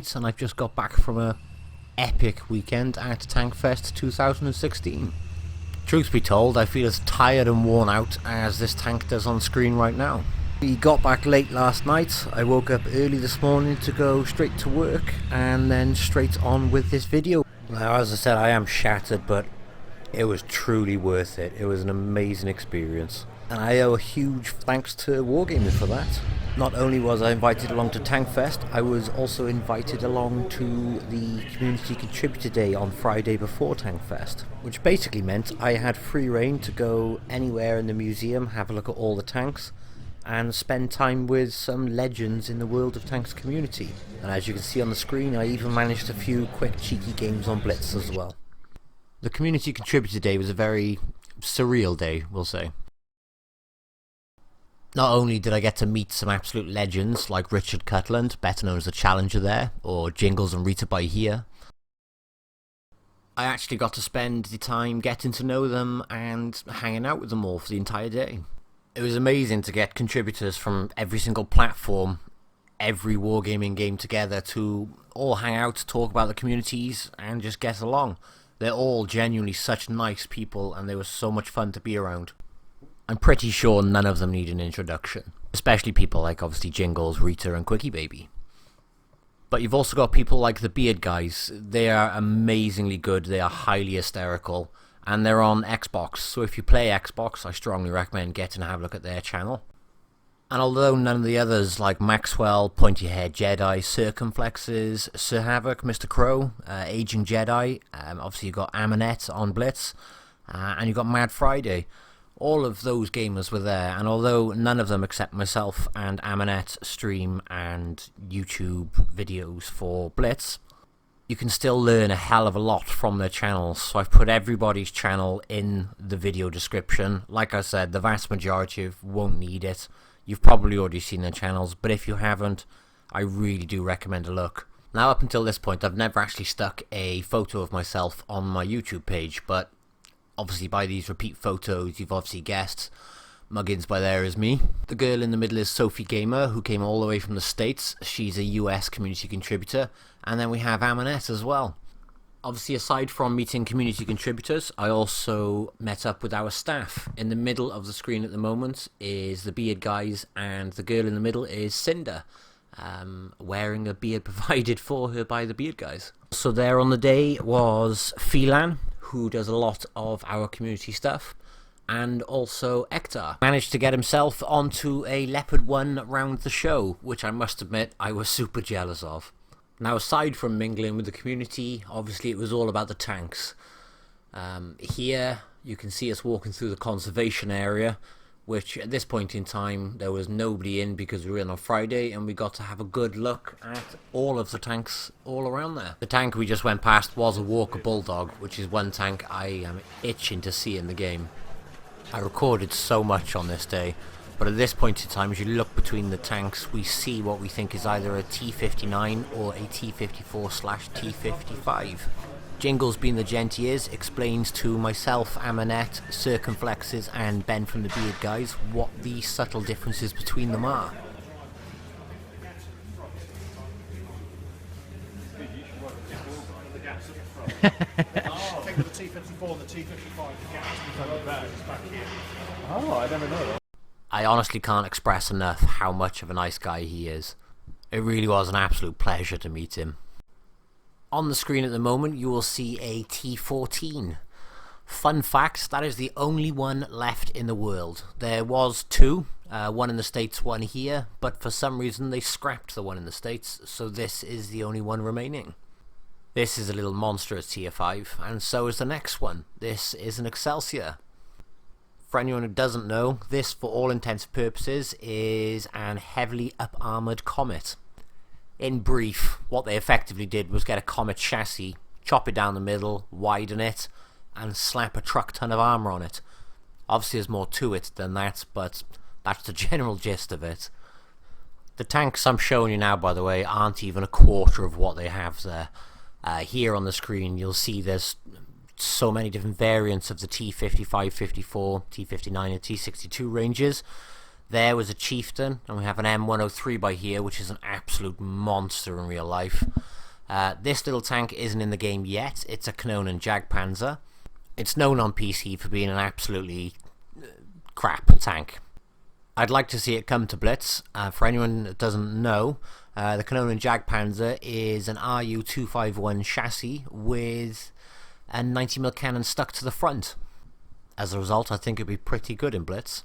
night, and I've just got back from a epic weekend at Tankfest 2016. Truth be told, I feel as tired and worn out as this tank does on screen right now. We got back late last night. I woke up early this morning to go straight to work and then straight on with this video. Now, as I said, I am shattered, but it was truly worth it. It was an amazing experience, and I owe a huge thanks to Wargaming for that. Not only was I invited along to Tankfest, I was also invited along to the Community Contributor Day on Friday before Tankfest, which basically meant I had free reign to go anywhere in the museum, have a look at all the tanks, and spend time with some legends in the World of Tanks community. And as you can see on the screen, I even managed a few quick cheeky games on Blitz as well. The Community Contributor Day was a very surreal day, we'll say. Not only did I get to meet some absolute legends like Richard Cutland, better known as the Challenger there, or Jingles and Rita by here, I actually got to spend the time getting to know them and hanging out with them all for the entire day. It was amazing to get contributors from every single platform, every wargaming game together to all hang out, talk about the communities and just get along. They're all genuinely such nice people and they were so much fun to be around. I'm pretty sure none of them need an introduction, especially people like obviously Jingles, Rita and Quicky Baby. But you've also got people like the Beard guys. They are amazingly good, they are highly hysterical, and they're on Xbox, so if you play Xbox, I strongly recommend getting to have a look at their channel. And although none of the others like Maxwell, PointyhairedJedi, Circon, Sir Havoc, MisterCroo, Aging Jedi, obviously you've got Aminette on Blitz, and you've got Mad Friday. All of those gamers were there, and although none of them except myself and Aminette stream and YouTube videos for Blitz, you can still learn a hell of a lot from their channels. So I've put everybody's channel in the video description. Like I said, the vast majority of you won't need it. You've probably already seen their channels, but if you haven't, I really do recommend a look. Now, up until this point, I've never actually stuck a photo of myself on my YouTube page, but obviously by these repeat photos, you've obviously guessed, Muggins by there is me. The girl in the middle is Sophie Gamer, who came all the way from the States. She's a US community contributor. And then we have Aminette as well. Obviously, aside from meeting community contributors, I also met up with our staff. In the middle of the screen at the moment is the Beard guys, and the girl in the middle is Cinder, wearing a beard provided for her by the Beard guys. So there on the day was Sofilien, who does a lot of our community stuff, and also Hector managed to get himself onto a Leopard 1 round the show, which I must admit I was super jealous of. Now, aside from mingling with the community, obviously it was all about the tanks. Here you can see us walking through the conservation area, which at this point in time there was nobody in because we were in on Friday, and we got to have a good look at all of the tanks all around there. The tank we just went past was a Walker Bulldog, which is one tank I am itching to see in the game. I recorded so much on this day, but at this point in time, as you look between the tanks, we see what we think is either a T-59 or a T-54/T-55. Jingles, being the gent he is, explains to myself, Aminette, Circon and Ben from the Beard guys what the subtle differences between them are. Think of the T-54 and the T-55, the gas becoming better, it's back here. Oh, I never know that. I honestly can't express enough how much of a nice guy he is. It really was an absolute pleasure to meet him. On the screen at the moment you will see a T-14. Fun fact, that is the only one left in the world. There was two, one in the States, one here, but for some reason they scrapped the one in the States, so this is the only one remaining. This is a little monstrous Tier 5, and so is the next one. This is an Excelsior. For anyone who doesn't know, this for all intents and purposes is an heavily up-armoured Comet. In brief, what they effectively did was get a Comet chassis, chop it down the middle, widen it, and slap a truck ton of armour on it. Obviously there's more to it than that, but that's the general gist of it. The tanks I'm showing you now, by the way, aren't even a quarter of what they have there. Here on the screen you'll see there's so many different variants of the T-55, 54, T-59 and T-62 ranges. There was a Chieftain, and we have an M103 by here, which is an absolute monster in real life. This little tank isn't in the game yet. It's a Knonen Jagdpanzer. It's known on PC for being an absolutely crap tank. I'd like to see it come to Blitz. For anyone that doesn't know, the Knonen Jagdpanzer is an RU-251 chassis with a 90mm cannon stuck to the front. As a result, I think it'd be pretty good in Blitz.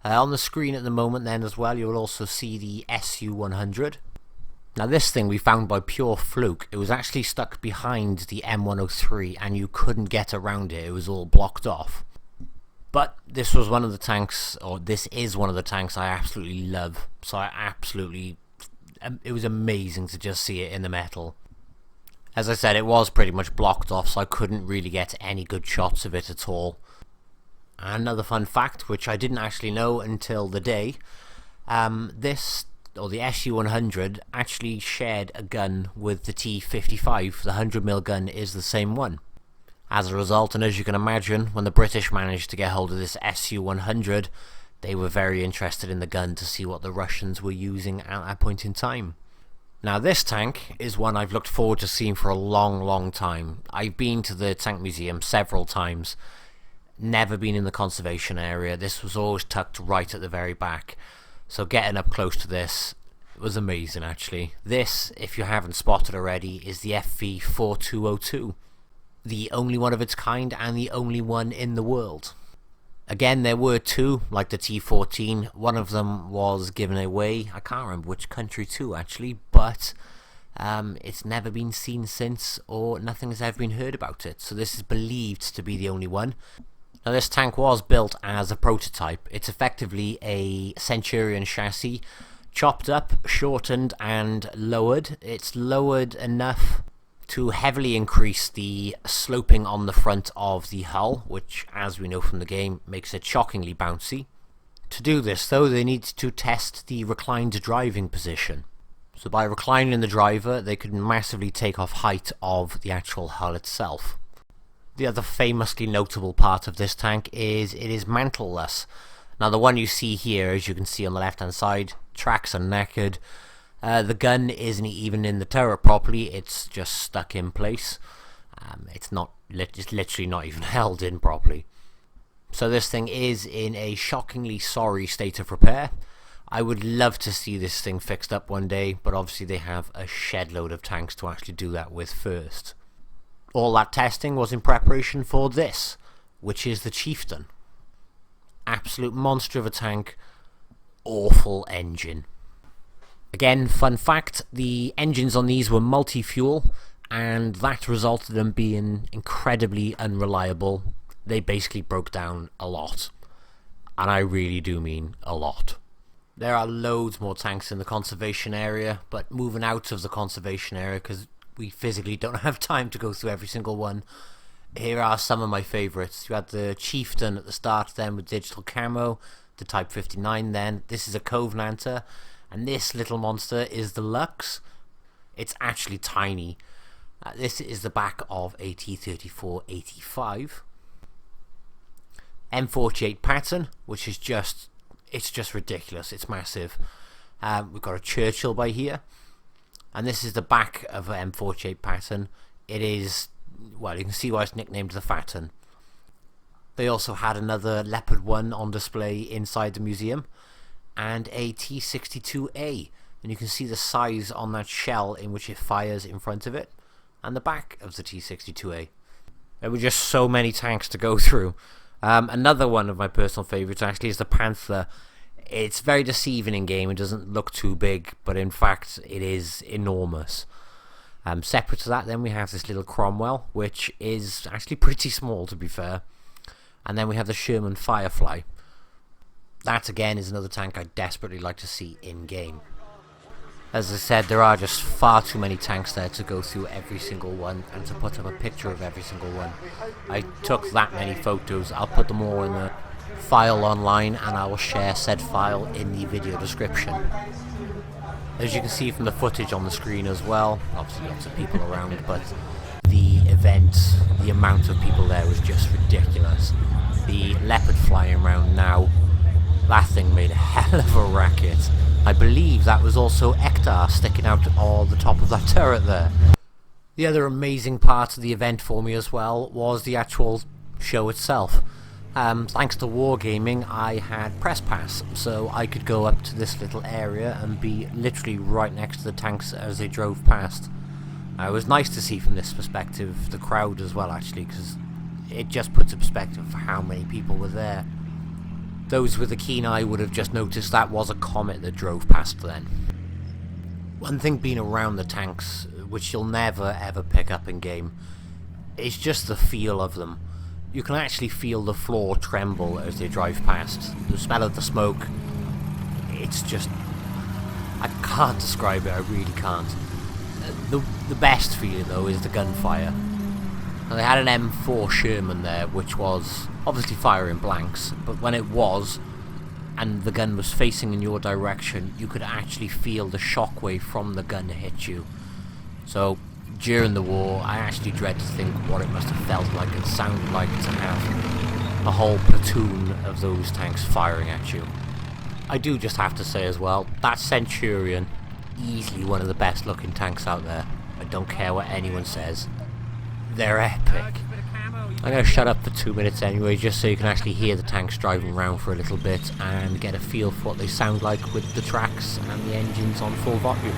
On the screen at the moment then as well, you'll also see the SU-100. Now this thing we found by pure fluke. It was actually stuck behind the M103 and you couldn't get around it. It was all blocked off. But this was one of the tanks, or this is one of the tanks I absolutely love. So it was amazing to just see it in the metal. As I said, it was pretty much blocked off, so I couldn't really get any good shots of it at all. Another fun fact, which I didn't actually know until the day, the SU-100 actually shared a gun with the T-55. The 100mm gun is the same one. As a result, and as you can imagine, when the British managed to get hold of this SU-100, they were very interested in the gun to see what the Russians were using at that point in time. Now this tank is one I've looked forward to seeing for a long time. I've been to the tank museum several times, never been in the conservation area. This was always tucked right at the very back, so getting up close to this was amazing actually. This, if you haven't spotted already, is the FV-4202. The only one of its kind and the only one in the world. Again, there were two, like the T-14. One of them was given away. I can't remember which country to actually, but it's never been seen since, or nothing has ever been heard about it. So this is believed to be the only one. Now this tank was built as a prototype. It's effectively a Centurion chassis, chopped up, shortened and lowered. It's lowered enough to heavily increase the sloping on the front of the hull, which, as we know from the game, makes it shockingly bouncy. To do this, though, they need to test the reclined driving position. So by reclining the driver, they could massively take off height of the actual hull itself. The other famously notable part of this tank is it is mantleless. Now the one you see here, as you can see on the left hand side, tracks are knackered. The gun isn't even in the turret properly, it's just stuck in place. It's literally not even held in properly. So this thing is in a shockingly sorry state of repair. I would love to see this thing fixed up one day, but obviously they have a shed load of tanks to actually do that with first. All that testing was in preparation for this, which is the Chieftain. Absolute monster of a tank, awful engine. Again, fun fact, the engines on these were multi-fuel, and that resulted in them being incredibly unreliable. They basically broke down a lot. And I really do mean a lot. There are loads more tanks in the conservation area, but moving out of the conservation area, because we physically don't have time to go through every single one, here are some of my favourites. You had the Chieftain at the start then with digital camo, the Type 59 then. This is a Covenanter. And this little monster is the Lux. It's actually tiny. This is the back of a T-34-85. M48 pattern, which is just ridiculous. It's massive. We've got a Churchill by here. And this is the back of an M48 pattern. It is, well, you can see why it's nicknamed the Fatten. They also had another Leopard 1 on display inside the museum, and a T-62A, and you can see the size on that shell in which it fires in front of it, and the back of the T-62A. There were just so many tanks to go through. Another one of my personal favourites actually is the Panther. It's very deceiving in game. It doesn't look too big, but in fact it is enormous. Separate to that then we have this little Cromwell, which is actually pretty small to be fair. And then we have the Sherman Firefly. That again is another tank I'd desperately like to see in game. As I said, there are just far too many tanks there to go through every single one and to put up a picture of every single one. I took that many photos. I'll put them all in the file online and I will share said file in the video description. As you can see from the footage on the screen as well, obviously lots of people around, but the event, the amount of people there was just ridiculous. The Leopard flying around now, that thing made a hell of a racket. I believe that was also Ektar sticking out all the top of that turret there. The other amazing part of the event for me as well was the actual show itself. Thanks to wargaming, I had press pass, so I could go up to this little area and be literally right next to the tanks as they drove past. It was nice to see from this perspective the crowd as well, actually, because it just puts a perspective for how many people were there. Those with a keen eye would have just noticed that was a comet that drove past then. One thing being around the tanks, which you'll never ever pick up in game, is just the feel of them. You can actually feel the floor tremble as they drive past. The smell of the smoke, it's just... I can't describe it, I really can't. The best feeling though is the gunfire. Now, they had an M4 Sherman there, which was obviously firing blanks, but when it was, and the gun was facing in your direction, you could actually feel the shockwave from the gun hit you. So, during the war, I actually dread to think what it must have felt like and sounded like to have a whole platoon of those tanks firing at you. I do just have to say as well, that Centurion, easily one of the best looking tanks out there. I don't care what anyone says. They're epic. I'm going to shut up for 2 minutes anyway, just so you can actually hear the tanks driving around for a little bit and get a feel for what they sound like with the tracks and the engines on full volume.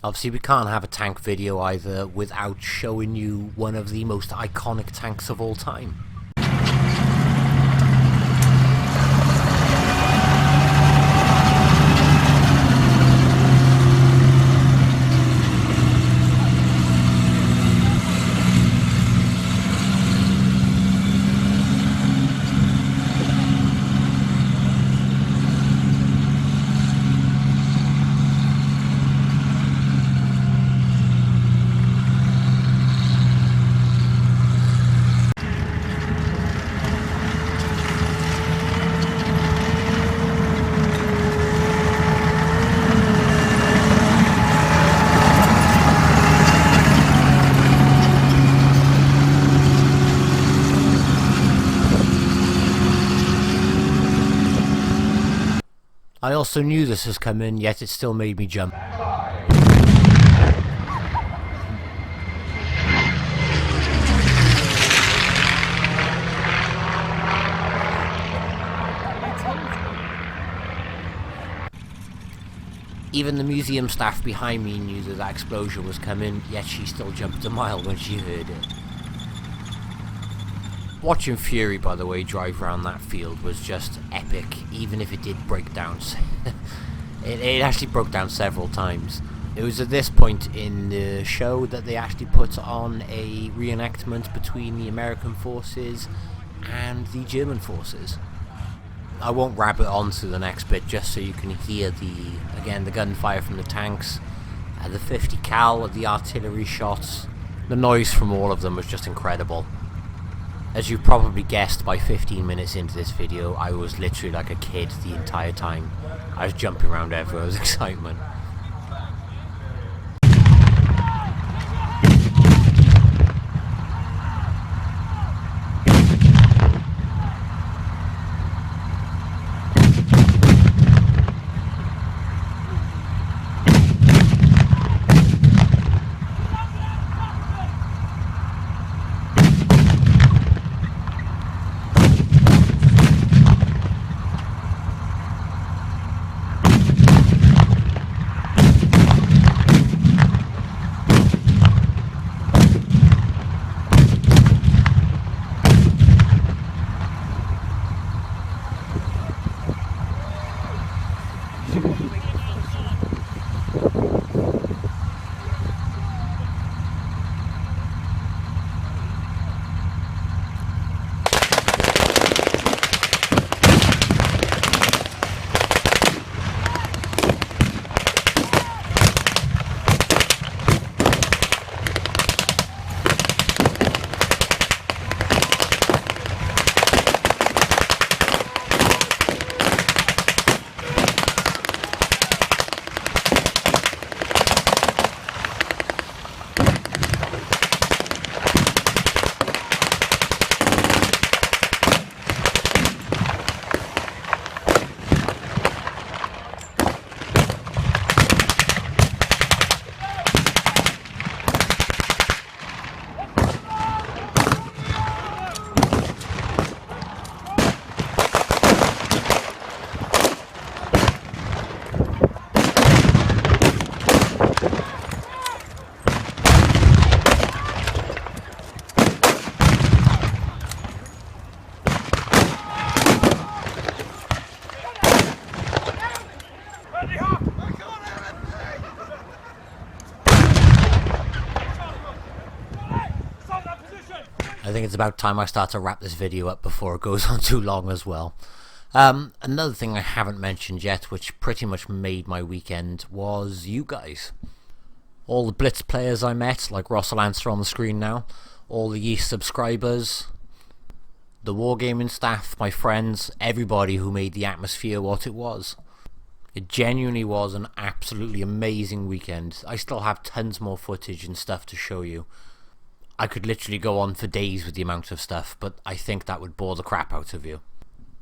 Obviously we can't have a tank video either without showing you one of the most iconic tanks of all time. I also knew this was coming, yet it still made me jump. Even the museum staff behind me knew that that explosion was coming, yet she still jumped a mile when she heard it. Watching Fury, by the way, drive around that field was just epic, even if it did break down. it actually broke down several times. It was at this point in the show that they actually put on a reenactment between the American forces and the German forces. I won't rabbit on to the next bit just so you can hear the gunfire from the tanks, the 50 cal, the artillery shots. The noise from all of them was just incredible. As you've probably guessed by 15 minutes into this video, I was literally like a kid the entire time. I was jumping around everywhere with excitement. I think it's about time I start to wrap this video up before it goes on too long as well. Another thing I haven't mentioned yet, which pretty much made my weekend, was you guys. All the Blitz players I met, like Russell Answer on the screen now, all the Yeast subscribers, the wargaming staff, my friends, everybody who made the atmosphere what it was. It genuinely was an absolutely amazing weekend. I still have tons more footage and stuff to show you. I could literally go on for days with the amount of stuff, but I think that would bore the crap out of you.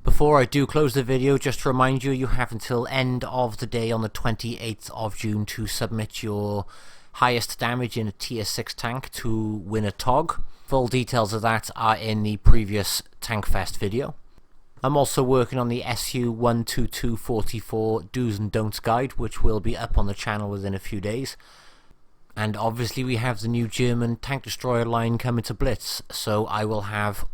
Before I do close the video, just to remind you, you have until end of the day on the 28th of June to submit your highest damage in a tier 6 tank to win a TOG. Full details of that are in the previous Tankfest video. I'm also working on the SU 12244 Do's and Don'ts guide, which will be up on the channel within a few days. And obviously we have the new German tank destroyer line coming to Blitz, so I will have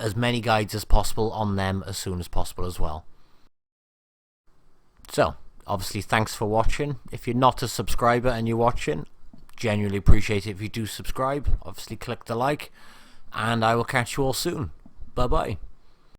as many guides as possible on them as soon as possible as well. So, obviously thanks for watching. If you're not a subscriber and you're watching, genuinely appreciate it if you do subscribe. Obviously click the like, and I will catch you all soon. Bye bye.